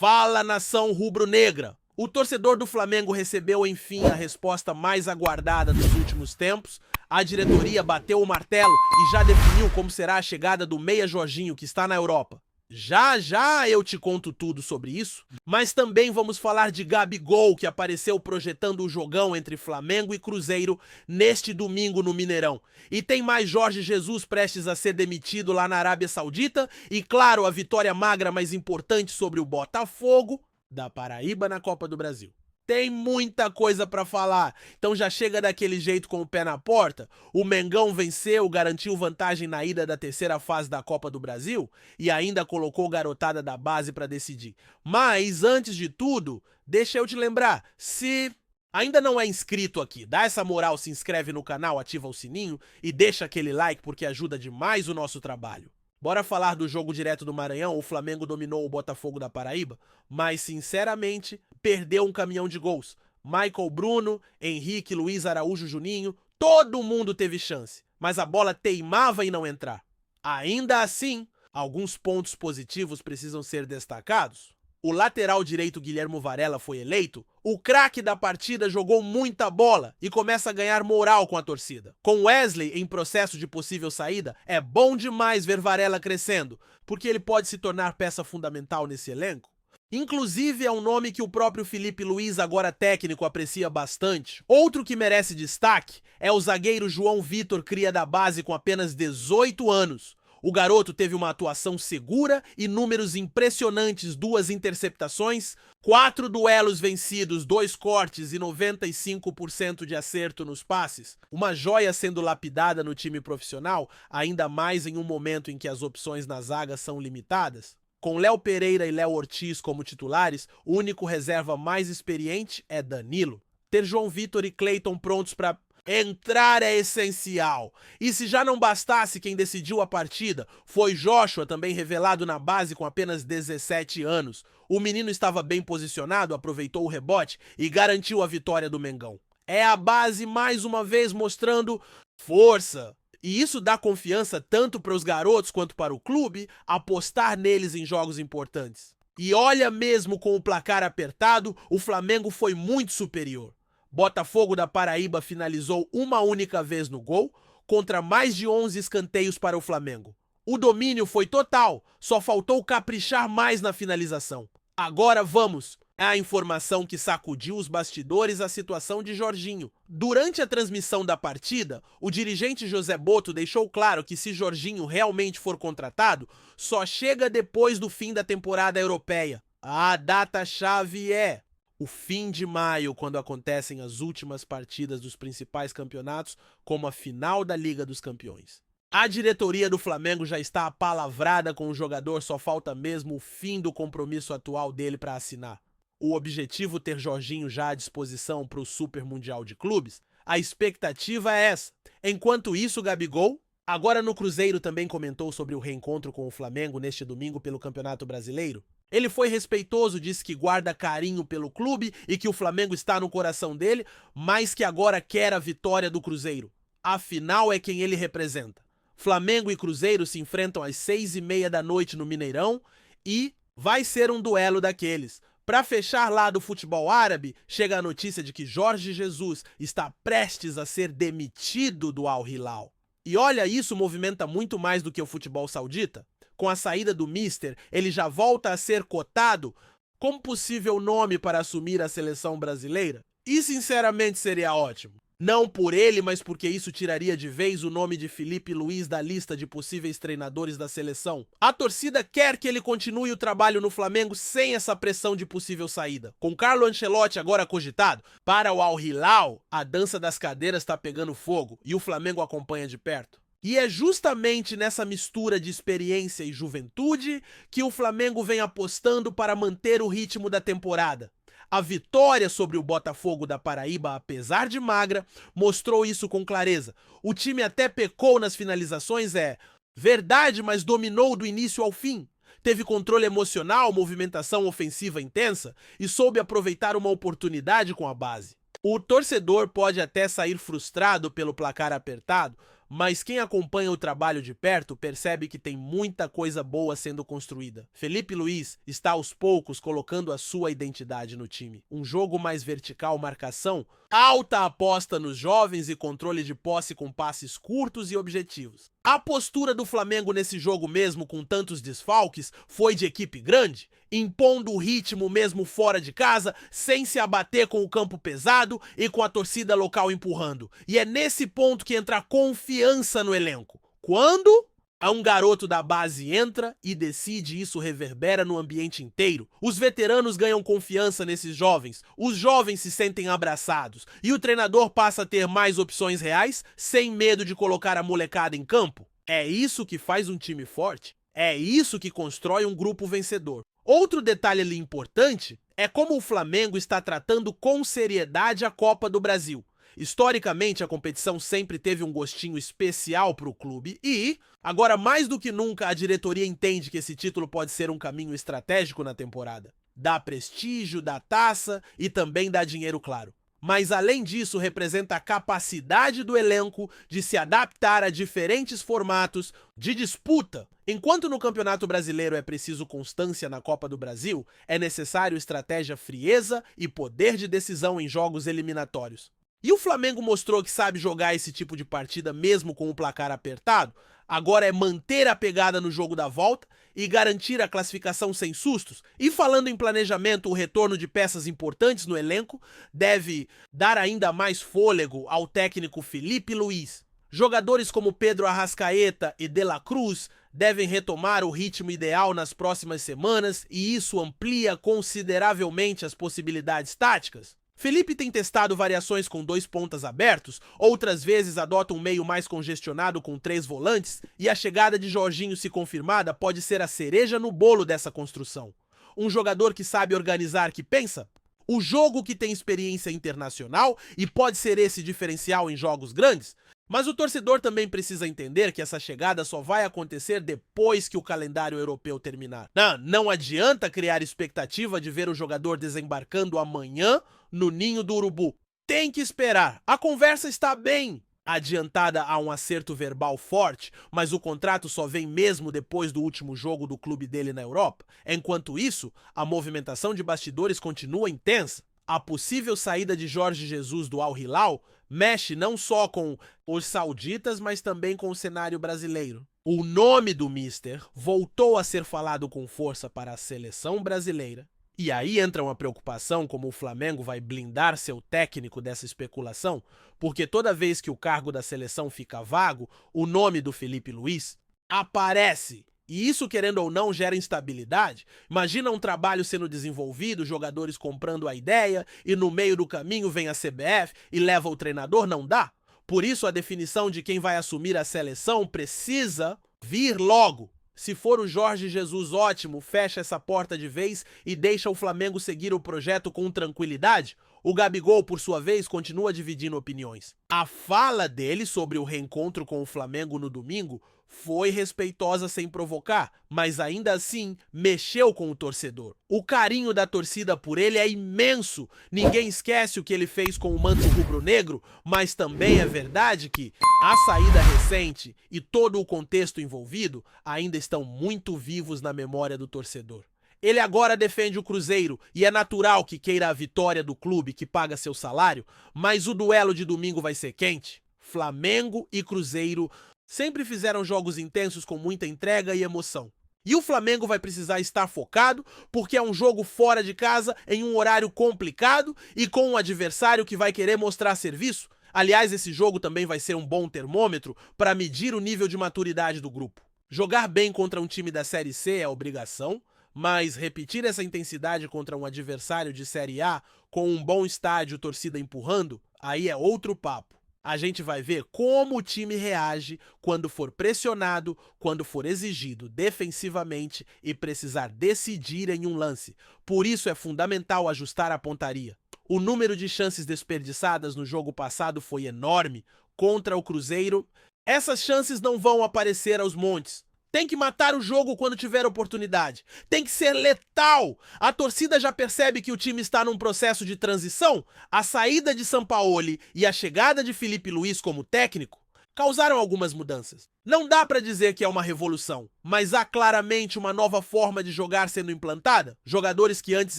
Fala, nação rubro-negra! O torcedor do Flamengo recebeu, enfim, a resposta mais aguardada dos últimos tempos. A diretoria bateu o martelo e já definiu como será a chegada do meia Jorginho, que está na Europa. Já já eu te conto tudo sobre isso, mas também vamos falar de Gabigol, que apareceu projetando o jogão entre Flamengo e Cruzeiro neste domingo no Mineirão. E tem mais Jorge Jesus prestes a ser demitido lá na Arábia Saudita e, claro, a vitória magra mais importante sobre o Botafogo da Paraíba na Copa do Brasil. Tem muita coisa pra falar, então já chega daquele jeito com o pé na porta. O Mengão venceu, garantiu vantagem na ida da terceira fase da Copa do Brasil e ainda colocou garotada da base pra decidir. Mas, antes de tudo, deixa eu te lembrar, se ainda não é inscrito aqui, dá essa moral, se inscreve no canal, ativa o sininho e deixa aquele like porque ajuda demais o nosso trabalho. Bora falar do jogo direto do Maranhão. O Flamengo dominou o Botafogo da Paraíba, mas sinceramente perdeu um caminhão de gols. Michael Bruno, Henrique, Luiz Araújo, Juninho, todo mundo teve chance, mas a bola teimava em não entrar. Ainda assim, alguns pontos positivos precisam ser destacados. O lateral direito Guilhermo Varela foi eleito, o craque da partida jogou muita bola e começa a ganhar moral com a torcida. Com Wesley em processo de possível saída, é bom demais ver Varela crescendo, porque ele pode se tornar peça fundamental nesse elenco. Inclusive é um nome que o próprio Felipe Luiz, agora técnico, aprecia bastante. Outro que merece destaque é o zagueiro João Vitor, cria da base com apenas 18 anos. O garoto teve uma atuação segura e números impressionantes, 2 interceptações, 4 duelos vencidos, 2 cortes e 95% de acerto nos passes. Uma joia sendo lapidada no time profissional, ainda mais em um momento em que as opções na zaga são limitadas. Com Léo Pereira e Léo Ortiz como titulares, o único reserva mais experiente é Danilo. Ter João Vitor e Cleiton prontos para entrar é essencial. E se já não bastasse, quem decidiu a partida foi Joshua, também revelado na base com apenas 17 anos. O menino estava bem posicionado, aproveitou o rebote e garantiu a vitória do Mengão. É a base mais uma vez mostrando força. E isso dá confiança tanto para os garotos quanto para o clube apostar neles em jogos importantes. E olha, mesmo com o placar apertado, o Flamengo foi muito superior. Botafogo da Paraíba finalizou uma única vez no gol, contra mais de 11 escanteios para o Flamengo. O domínio foi total, só faltou caprichar mais na finalização. Agora vamos à informação que sacudiu os bastidores, a situação de Jorginho. Durante a transmissão da partida, o dirigente José Botto deixou claro que se Jorginho realmente for contratado, só chega depois do fim da temporada europeia. A data-chave é o fim de maio, quando acontecem as últimas partidas dos principais campeonatos, como a final da Liga dos Campeões. A diretoria do Flamengo já está apalavrada com o jogador, só falta mesmo o fim do compromisso atual dele para assinar. O objetivo ter Jorginho já à disposição para o Super Mundial de Clubes, a expectativa é essa. Enquanto isso, Gabigol, agora no Cruzeiro, também comentou sobre o reencontro com o Flamengo neste domingo pelo Campeonato Brasileiro. Ele foi respeitoso, disse que guarda carinho pelo clube e que o Flamengo está no coração dele, mas que agora quer a vitória do Cruzeiro. Afinal, é quem ele representa. Flamengo e Cruzeiro se enfrentam às 6h30 da noite no Mineirão e vai ser um duelo daqueles. Para fechar lá do futebol árabe, chega a notícia de que Jorge Jesus está prestes a ser demitido do Al Hilal. E olha, isso movimenta muito mais do que o futebol saudita. Com a saída do Mister, ele já volta a ser cotado como possível nome para assumir a seleção brasileira. E sinceramente seria ótimo. Não por ele, mas porque isso tiraria de vez o nome de Felipe Luiz da lista de possíveis treinadores da seleção. A torcida quer que ele continue o trabalho no Flamengo sem essa pressão de possível saída. Com Carlo Ancelotti agora cogitado, para o Al Hilal, a dança das cadeiras está pegando fogo e o Flamengo acompanha de perto. E é justamente nessa mistura de experiência e juventude que o Flamengo vem apostando para manter o ritmo da temporada. A vitória sobre o Botafogo da Paraíba, apesar de magra, mostrou isso com clareza. O time até pecou nas finalizações, é verdade, mas dominou do início ao fim. Teve controle emocional, movimentação ofensiva intensa e soube aproveitar uma oportunidade com a base. O torcedor pode até sair frustrado pelo placar apertado, mas quem acompanha o trabalho de perto percebe que tem muita coisa boa sendo construída. Felipe Luiz está aos poucos colocando a sua identidade no time. Um jogo mais vertical, marcação, alta aposta nos jovens e controle de posse com passes curtos e objetivos. A postura do Flamengo nesse jogo mesmo com tantos desfalques foi de equipe grande, impondo o ritmo mesmo fora de casa, sem se abater com o campo pesado e com a torcida local empurrando. E é nesse ponto que entra a confiança no elenco. Quando um garoto da base entra e decide, isso reverbera no ambiente inteiro. Os veteranos ganham confiança nesses jovens, os jovens se sentem abraçados e o treinador passa a ter mais opções reais sem medo de colocar a molecada em campo. É isso que faz um time forte, é isso que constrói um grupo vencedor. Outro detalhe ali importante é como o Flamengo está tratando com seriedade a Copa do Brasil. Historicamente, a competição sempre teve um gostinho especial para o clube e, agora mais do que nunca, a diretoria entende que esse título pode ser um caminho estratégico na temporada. Dá prestígio, dá taça e também dá dinheiro, claro. Mas além disso, representa a capacidade do elenco de se adaptar a diferentes formatos de disputa. Enquanto no Campeonato Brasileiro é preciso constância, na Copa do Brasil é necessário estratégia, frieza e poder de decisão em jogos eliminatórios. E o Flamengo mostrou que sabe jogar esse tipo de partida mesmo com o placar apertado. Agora é manter a pegada no jogo da volta e garantir a classificação sem sustos. E falando em planejamento, o retorno de peças importantes no elenco deve dar ainda mais fôlego ao técnico Felipe Luiz. Jogadores como Pedro Arrascaeta e De La Cruz devem retomar o ritmo ideal nas próximas semanas e isso amplia consideravelmente as possibilidades táticas. Felipe tem testado variações com 2 pontas abertos, outras vezes adota um meio mais congestionado com 3 volantes, e a chegada de Jorginho, se confirmada, pode ser a cereja no bolo dessa construção. Um jogador que sabe organizar, que pensa o jogo, que tem experiência internacional e pode ser esse diferencial em jogos grandes. Mas o torcedor também precisa entender que essa chegada só vai acontecer depois que o calendário europeu terminar. Não adianta criar expectativa de ver o jogador desembarcando amanhã no Ninho do Urubu. Tem que esperar. A conversa está bem adiantada a um acerto verbal forte, mas o contrato só vem mesmo depois do último jogo do clube dele na Europa. Enquanto isso, a movimentação de bastidores continua intensa. A possível saída de Jorge Jesus do Al Hilal mexe não só com os sauditas, mas também com o cenário brasileiro. O nome do Mister voltou a ser falado com força para a seleção brasileira. E aí entra uma preocupação como o Flamengo vai blindar seu técnico dessa especulação, porque toda vez que o cargo da seleção fica vago, o nome do Felipe Luiz aparece. E isso, querendo ou não, gera instabilidade. Imagina um trabalho sendo desenvolvido, jogadores comprando a ideia e no meio do caminho vem a CBF e leva o treinador, não dá. Por isso a definição de quem vai assumir a seleção precisa vir logo. Se for o Jorge Jesus, ótimo, fecha essa porta de vez e deixa o Flamengo seguir o projeto com tranquilidade. O Gabigol, por sua vez, continua dividindo opiniões. A fala dele sobre o reencontro com o Flamengo no domingo foi respeitosa sem provocar, mas ainda assim mexeu com o torcedor. O carinho da torcida por ele é imenso. Ninguém esquece o que ele fez com o manto rubro-negro, mas também é verdade que a saída recente e todo o contexto envolvido ainda estão muito vivos na memória do torcedor. Ele agora defende o Cruzeiro e é natural que queira a vitória do clube que paga seu salário, mas o duelo de domingo vai ser quente. Flamengo e Cruzeiro sempre fizeram jogos intensos com muita entrega e emoção. E o Flamengo vai precisar estar focado, porque é um jogo fora de casa, em um horário complicado e com um adversário que vai querer mostrar serviço. Aliás, esse jogo também vai ser um bom termômetro para medir o nível de maturidade do grupo. Jogar bem contra um time da Série C é obrigação, mas repetir essa intensidade contra um adversário de Série A com um bom estádio, torcida empurrando, aí é outro papo. A gente vai ver como o time reage quando for pressionado, quando for exigido defensivamente e precisar decidir em um lance. Por isso é fundamental ajustar a pontaria. O número de chances desperdiçadas no jogo passado foi enorme contra o Cruzeiro. Essas chances não vão aparecer aos montes. Tem que matar o jogo quando tiver oportunidade. Tem que ser letal. A torcida já percebe que o time está num processo de transição. A saída de Sampaoli e a chegada de Felipe Luiz como técnico causaram algumas mudanças. Não dá pra dizer que é uma revolução, mas há claramente uma nova forma de jogar sendo implantada. Jogadores que antes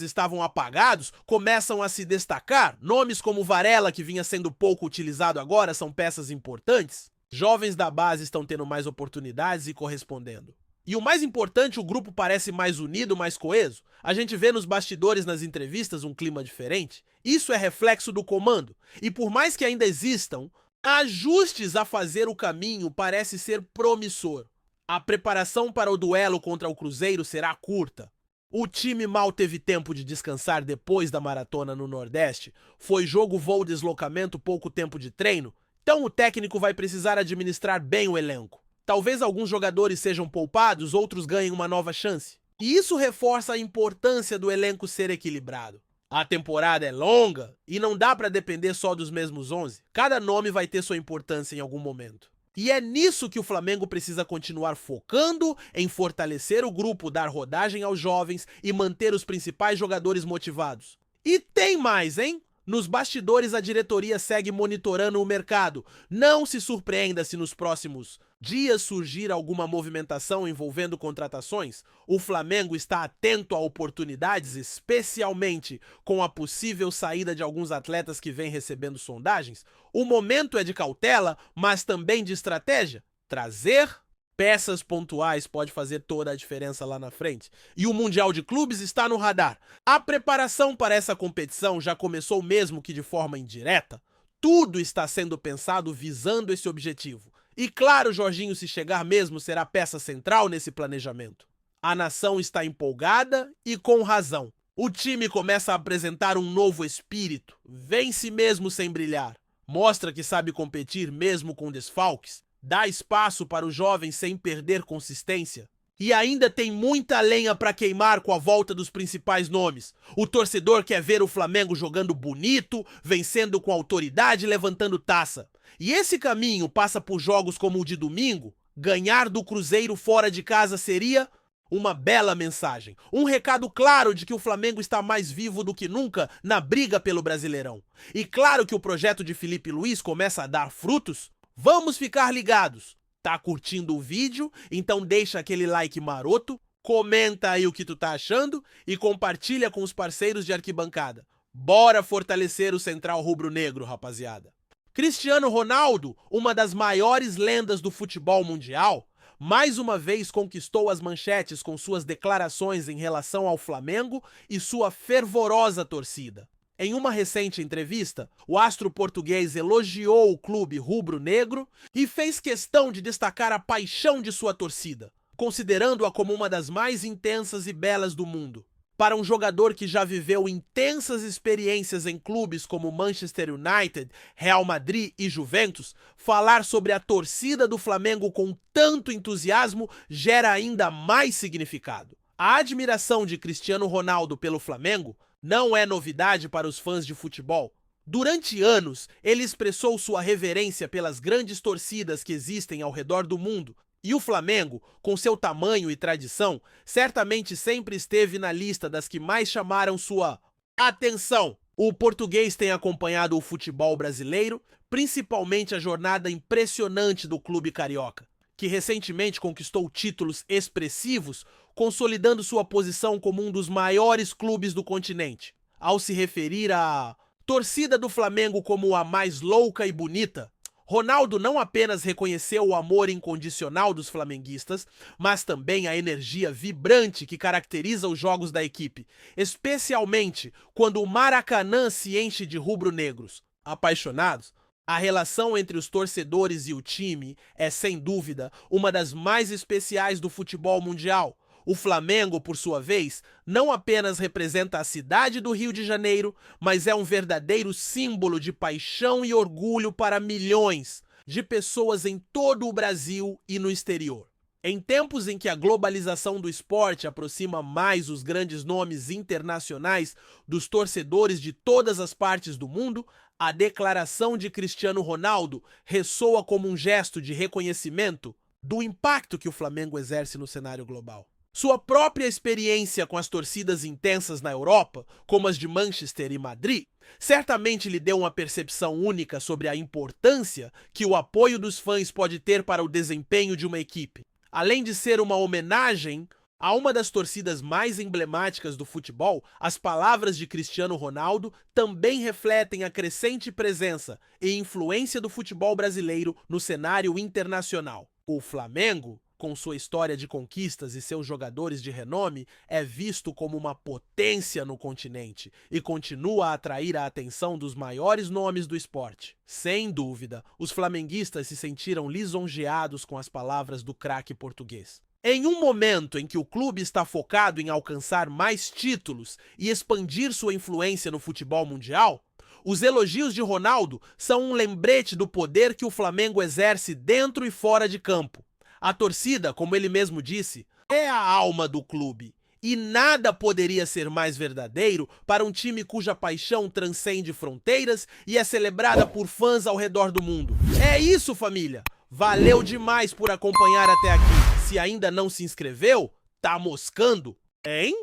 estavam apagados começam a se destacar. Nomes como Varela, que vinha sendo pouco utilizado agora, são peças importantes. Jovens da base estão tendo mais oportunidades e correspondendo. E o mais importante, o grupo parece mais unido, mais coeso. A gente vê nos bastidores, nas entrevistas, um clima diferente. Isso é reflexo do comando. E por mais que ainda existam ajustes a fazer, o caminho parece ser promissor. A preparação para o duelo contra o Cruzeiro será curta. O time mal teve tempo de descansar depois da maratona no Nordeste. Foi jogo, voo, deslocamento, pouco tempo de treino. Então o técnico vai precisar administrar bem o elenco. Talvez alguns jogadores sejam poupados, outros ganhem uma nova chance. E isso reforça a importância do elenco ser equilibrado. A temporada é longa e não dá para depender só dos mesmos 11. Cada nome vai ter sua importância em algum momento. E é nisso que o Flamengo precisa continuar focando, em fortalecer o grupo, dar rodagem aos jovens e manter os principais jogadores motivados. E tem mais, hein? Nos bastidores, a diretoria segue monitorando o mercado. Não se surpreenda se nos próximos dias surgir alguma movimentação envolvendo contratações. O Flamengo está atento a oportunidades, especialmente com a possível saída de alguns atletas que vêm recebendo sondagens. O momento é de cautela, mas também de estratégia. Trazer peças pontuais pode fazer toda a diferença lá na frente. E o Mundial de Clubes está no radar. A preparação para essa competição já começou, mesmo que de forma indireta. Tudo está sendo pensado visando esse objetivo. E claro, Jorginho, se chegar mesmo, será peça central nesse planejamento. A nação está empolgada e com razão. O time começa a apresentar um novo espírito. Vence mesmo sem brilhar. Mostra que sabe competir mesmo com desfalques. Dá espaço para os jovens sem perder consistência. E ainda tem muita lenha para queimar com a volta dos principais nomes. O torcedor quer ver o Flamengo jogando bonito, vencendo com autoridade e levantando taça. E esse caminho passa por jogos como o de domingo. Ganhar do Cruzeiro fora de casa seria uma bela mensagem. Um recado claro de que o Flamengo está mais vivo do que nunca na briga pelo Brasileirão. E claro que o projeto de Felipe Luiz começa a dar frutos. Vamos ficar ligados. Tá curtindo o vídeo? Então deixa aquele like maroto, comenta aí o que tu tá achando e compartilha com os parceiros de arquibancada. Bora fortalecer o Central Rubro-Negro, rapaziada. Cristiano Ronaldo, uma das maiores lendas do futebol mundial, mais uma vez conquistou as manchetes com suas declarações em relação ao Flamengo e sua fervorosa torcida. Em uma recente entrevista, o astro português elogiou o clube rubro-negro e fez questão de destacar a paixão de sua torcida, considerando-a como uma das mais intensas e belas do mundo. Para um jogador que já viveu intensas experiências em clubes como Manchester United, Real Madrid e Juventus, falar sobre a torcida do Flamengo com tanto entusiasmo gera ainda mais significado. A admiração de Cristiano Ronaldo pelo Flamengo não é novidade para os fãs de futebol. Durante anos, ele expressou sua reverência pelas grandes torcidas que existem ao redor do mundo, e o Flamengo, com seu tamanho e tradição, certamente sempre esteve na lista das que mais chamaram sua atenção. O português tem acompanhado o futebol brasileiro, principalmente a jornada impressionante do clube carioca, que recentemente conquistou títulos expressivos, consolidando sua posição como um dos maiores clubes do continente. Ao se referir à torcida do Flamengo como a mais louca e bonita, Ronaldo não apenas reconheceu o amor incondicional dos flamenguistas, mas também a energia vibrante que caracteriza os jogos da equipe, especialmente quando o Maracanã se enche de rubro-negros. Apaixonados, a relação entre os torcedores e o time é, sem dúvida, uma das mais especiais do futebol mundial. O Flamengo, por sua vez, não apenas representa a cidade do Rio de Janeiro, mas é um verdadeiro símbolo de paixão e orgulho para milhões de pessoas em todo o Brasil e no exterior. Em tempos em que a globalização do esporte aproxima mais os grandes nomes internacionais dos torcedores de todas as partes do mundo, a declaração de Cristiano Ronaldo ressoa como um gesto de reconhecimento do impacto que o Flamengo exerce no cenário global. Sua própria experiência com as torcidas intensas na Europa, como as de Manchester e Madrid, certamente lhe deu uma percepção única sobre a importância que o apoio dos fãs pode ter para o desempenho de uma equipe. Além de ser uma homenagem a uma das torcidas mais emblemáticas do futebol, as palavras de Cristiano Ronaldo também refletem a crescente presença e influência do futebol brasileiro no cenário internacional. O Flamengo, com sua história de conquistas e seus jogadores de renome, é visto como uma potência no continente e continua a atrair a atenção dos maiores nomes do esporte. Sem dúvida, os flamenguistas se sentiram lisonjeados com as palavras do craque português. Em um momento em que o clube está focado em alcançar mais títulos e expandir sua influência no futebol mundial, os elogios de Ronaldo são um lembrete do poder que o Flamengo exerce dentro e fora de campo. A torcida, como ele mesmo disse, é a alma do clube. E nada poderia ser mais verdadeiro para um time cuja paixão transcende fronteiras e é celebrada por fãs ao redor do mundo. É isso, família! Valeu demais por acompanhar até aqui. Se ainda não se inscreveu, tá moscando, hein?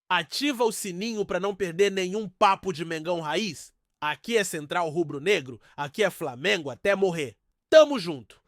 Ativa o sininho para não perder nenhum papo de Mengão Raiz. Aqui é Central Rubro Negro, aqui é Flamengo até morrer. Tamo junto!